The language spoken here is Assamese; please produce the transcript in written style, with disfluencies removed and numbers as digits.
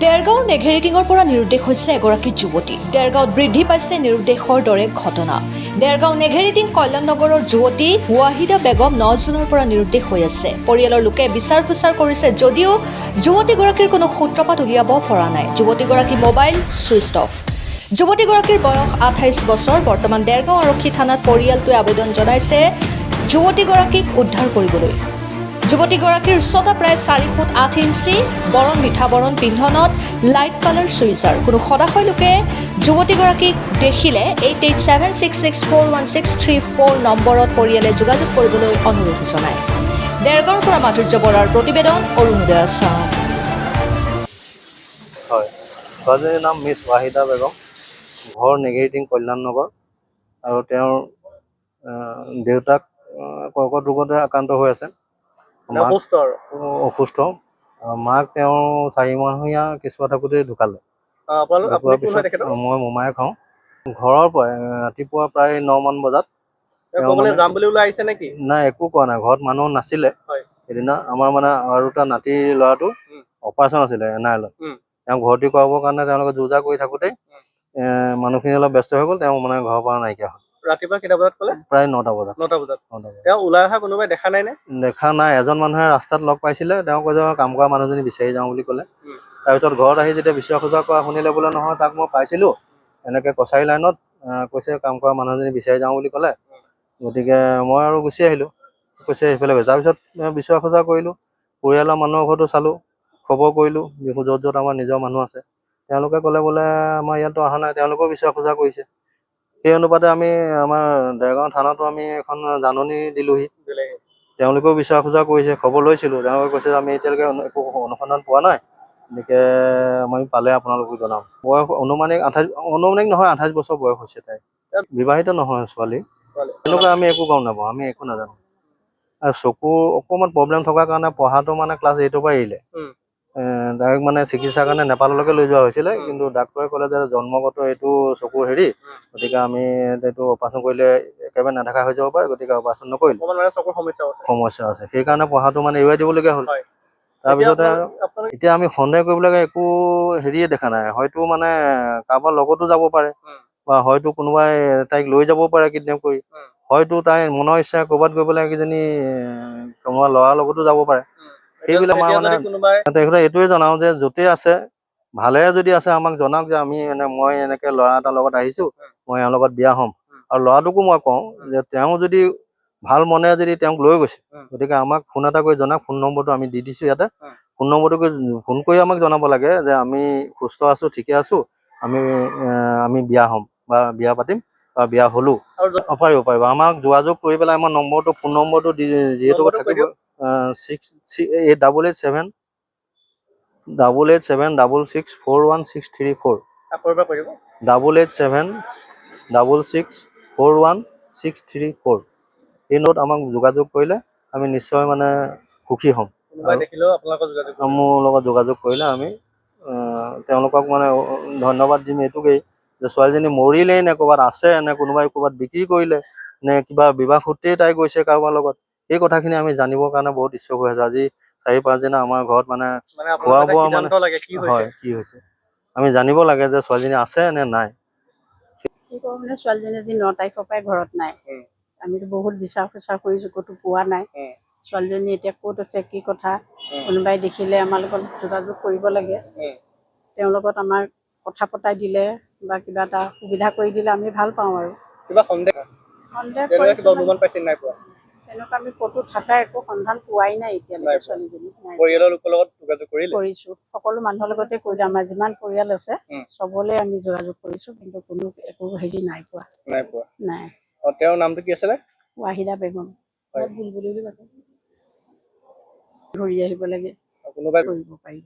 দেৰগাঁৱৰ নেঘেৰিটিঙৰ পৰা নিৰুদ্দেশ হৈছে এগৰাকী যুৱতী। দেৰগাঁৱত বৃদ্ধি পাইছে নিৰুদ্দেশৰ দৰে ঘটনা। দেৰগাঁও নেঘেৰিটিং কল্যাণ নগৰৰ যুৱতী ৱাহিদা বেগম 9 জুনৰ পৰা নিৰুদ্দেশ হৈ আছে। পৰিয়ালৰ লোকে বিচাৰ খোচাৰ কৰিছে যদিও যুৱতীগৰাকীৰ কোনো সূত্ৰপাত উলিয়াব পৰা নাই। যুৱতীগৰাকী মোবাইল ছুইচ অফ। যুৱতীগৰাকীৰ বয়স 28 বছৰ। বৰ্তমান দেৰগাঁও আৰক্ষী থানাত পৰিয়ালটোৱে আবেদন জনাইছে যুৱতীগৰাকীক উদ্ধাৰ কৰিবলৈ। যুৱতীগৰাকীৰ উচ্চতা প্ৰায় 4 ফুট 8 ইঞ্চি, বৰণ মিঠা বৰণ পিন্ধনত, লাইট কালাৰ চুইজাৰ। কোনো সদাশয় লোকে যুৱতীগৰাকীক দেখিলে 8876641634 নম্বৰত পৰিয়ালে যোগাযোগ কৰিবলৈ অনুৰোধ জনায়। দেৰগাঁৱৰ পৰা মাধুৰ্য বৰাৰ প্ৰতিবেদন, অৰুণোদয় আছাম। হয়, ছোৱালীজনীৰ নাম মিছ ৱাহিদা বেগম, ঘৰ নেঘেৰিটিং কল্যাণ নগৰ। আৰু তেওঁৰ দেউতাক কৰ্কট ৰোগতে আক্ৰান্ত হৈ আছে। অসুস্থ। মাক তেওঁ 4 মাহীয়া কেঁচুৱা থাকোঁতে ঢুকালে। ঢুকোৱাৰ পিছত মই মোমায়েক হওঁ। ঘৰৰ পৰা ৰাতিপুৱা প্ৰায় 9 মান বজাত যাম বুলি ওলাই আহিছে নেকি? নাই, একো কোৱা নাই। ঘৰত মানুহ নাছিলে সেইদিনা। আমাৰ মানে আৰু এটা নাতিৰ ল'ৰাটো অপাৰেশ্যন আছিলে এনাইলত। তেওঁ ভৰ্তি কৰাবৰ কাৰণে তেওঁলোকে যো-জা কৰি থাকোঁতে মানুহখিনি অলপ ব্যস্ত হৈ গ'ল। তেওঁ মানে ঘৰৰ পৰা নাইকিয়া হ'ল। ৰাতিপুৱা কেইটা বজাত ক'লে? প্ৰায় 9টা বজাত। তেওঁ ওলাই অহা কোনোবাই দেখা নাই নে? দেখা নাই। এজন মানুহে ৰাস্তাত লগ পাইছিলে। তেওঁ কৈছে কাম কৰা মানুহজনী বিচাৰি যাওঁ বুলি ক'লে। তাৰপিছত ঘৰত আহি যেতিয়া বিচাৰ খোজা কৰা শুনিলে, বোলে নহয়, তাক মই পাইছিলোঁ এনেকৈ কছাৰী লাইনত, কৈছে কাম কৰা মানুহজনী বিচাৰি যাওঁ বুলি ক'লে। গতিকে মই আৰু গুচি আহিলোঁ। কৈছে সেইফালে গৈছে। তাৰপিছত বিচাৰ খোজা কৰিলোঁ। পৰিয়ালৰ মানুহৰ ঘৰতো চালোঁ, খবৰ কৰিলোঁ য'ত য'ত আমাৰ নিজৰ মানুহ আছে। তেওঁলোকে ক'লে বোলে আমাৰ ইয়াতো অহা নাই। তেওঁলোকেও বিচাৰ খোজা কৰিছে। সেই অনুপাতে আমি আমাৰ দেৰগাঁও থানাতো আমি এখন জাননী দিলোঁহি। তেওঁলোকেও বিচাৰ খোজা কৰিছে, খবৰ লৈছিলোঁ। তেওঁলোকে কৈছে যে আমি এতিয়ালৈকে একো অনুসন্ধান পোৱা নাই, গতিকে আমি পালে আপোনালোকক জনাম। বয়স অনুমানিক 28 বছৰ বয়স হৈছে তাই। বিবাহিত নহয় ছোৱালী। তেনেকুৱা আমি একো গম নাপাওঁ, আমি একো নাজানো। আৰু চকুৰ অকণমান প্ৰব্লেম থকাৰ কাৰণে পঢ়াটো মানে ক্লাছ 8ৰ পৰা এৰিলে। ডাইৰেক্ট মানে চিকিৎসাৰ কাৰণে নেপাললৈকে লৈ যোৱা হৈছিলে, কিন্তু ডাক্তৰে ক'লে যে জন্মগত এইটো চকুৰ হেৰি, গতিকে আমি এইটো অপাৰেশ্যন কৰিলে একেবাৰে নেদেখা হৈ যাব পাৰে, গতিকে অপাৰেশ্যন নকৰিলোঁ। সমস্যা আছে, সেইকাৰণে পঢ়াটো মানে এৰুৱাই দিবলগীয়া হ'ল। তাৰপিছতে এতিয়া আমি সন্দেহ কৰিবলগীয়া একো হেৰিয়ে দেখা নাই। হয়তো মানে কাৰোবাৰ লগতো যাব পাৰে, বা হয়তো কোনোবাই তাইক লৈ যাবও পাৰে কিডনেপ কৰি। হয়তো তাই মনৰ ইচ্ছা ক'ৰবাত গৈ পেলাই কিজনী কোনোবা ল'ৰাৰ লগতো যাব পাৰে। সেইবিলাক আমাৰ মানে তেখেতক এইটোৱে জনাওঁ যে য'তেই আছে, ভালে যদি আছে আমাক জনাওক যে মই এনেকৈ ল'ৰা এটাৰ লগত আহিছোঁ, মই এওঁৰ লগত বিয়া হ'ম। আৰু ল'ৰাটোকো মই কওঁ যে তেওঁ যদি ভাল মনে যদি তেওঁক লৈ গৈছে, গতিকে আমাক ফোন এটা কৰি জনাওক। ফোন নম্বৰটো আমি দি দিছোঁ ইয়াতে। ফোন নম্বৰটো ফোন কৰি আমাক জনাব লাগে যে আমি সুস্থ আছোঁ, ঠিকে আছোঁ, আমি বিয়া হ'ম বা বিয়া পাতিম বা বিয়া হ'লোঁ। পাৰিব। আমাক যোগাযোগ কৰি পেলাই আমাৰ নম্বৰটো, ফোন নম্বৰটো যিহেতু থাকিব, 8887 8876641634। 8876641634। এই নোট আমাক যোগাযোগ কৰিলে আমি নিশ্চয় মানে সুখী হ'ম। মোৰ লগত যোগাযোগ কৰিলে আমি তেওঁলোকক মানে ধন্যবাদ দিম এইটোকেই যে ছোৱালীজনী মৰিলেই নে ক'ৰবাত আছে, নে কোনোবাই ক'ৰবাত বিক্ৰী কৰিলে, নে কিবা বিবাহ সূত্ৰেই তাই গৈছে কাৰোবাৰ লগত, এই কথাখিনি আমি জানিবৰ কাৰণে বহুত ইচ্ছুক হৈ আছোঁ। আজি 4-5 দিনা আমাৰ ঘৰত মানে খোৱা বোৱা মানে হয়, কি হৈছে আমি জানিব লাগে যে ছোৱালীজনী আছে নে নাই। কি কওঁ মানে, ছোৱালীজনী আজি 9 তাৰিখৰ পৰাই ঘৰত নাই। আমিতো বহুত বিচাৰ খোচাৰ কৰিছোঁ, ক'তো পোৱা নাই। ছোৱালীজনী এতিয়া ক'ত আছে, কি কথা, কোনোবাই দেখিলে আমাৰ লগত যোগাযোগ কৰিব লাগে। তেওঁৰ লগত আমাৰ কথা পতাই দিলে বা কিবা এটা সুবিধা কৰি দিলে আমি ভাল পাওঁ। আৰু তেনেকুৱা আমি ক'তো থকা একো সন্ধান পোৱাই নাই এতিয়ালৈকে। ছোৱালীজনী কৰিছোঁ, সকলো মানুহৰ লগতে কৰিলোঁ। আমাৰ যিমান পৰিয়াল আছে চবলে আমি যোগাযোগ কৰিছোঁ, কিন্তু কোনো একো হেৰি নাই পোৱা। নাই। তেওঁৰ নামটো কি আছিলে? ৱাহিদা বেগম। বুলবুলি বুলি মাতে। ঘূৰি আহিব লাগে, কৰিব পাৰিব।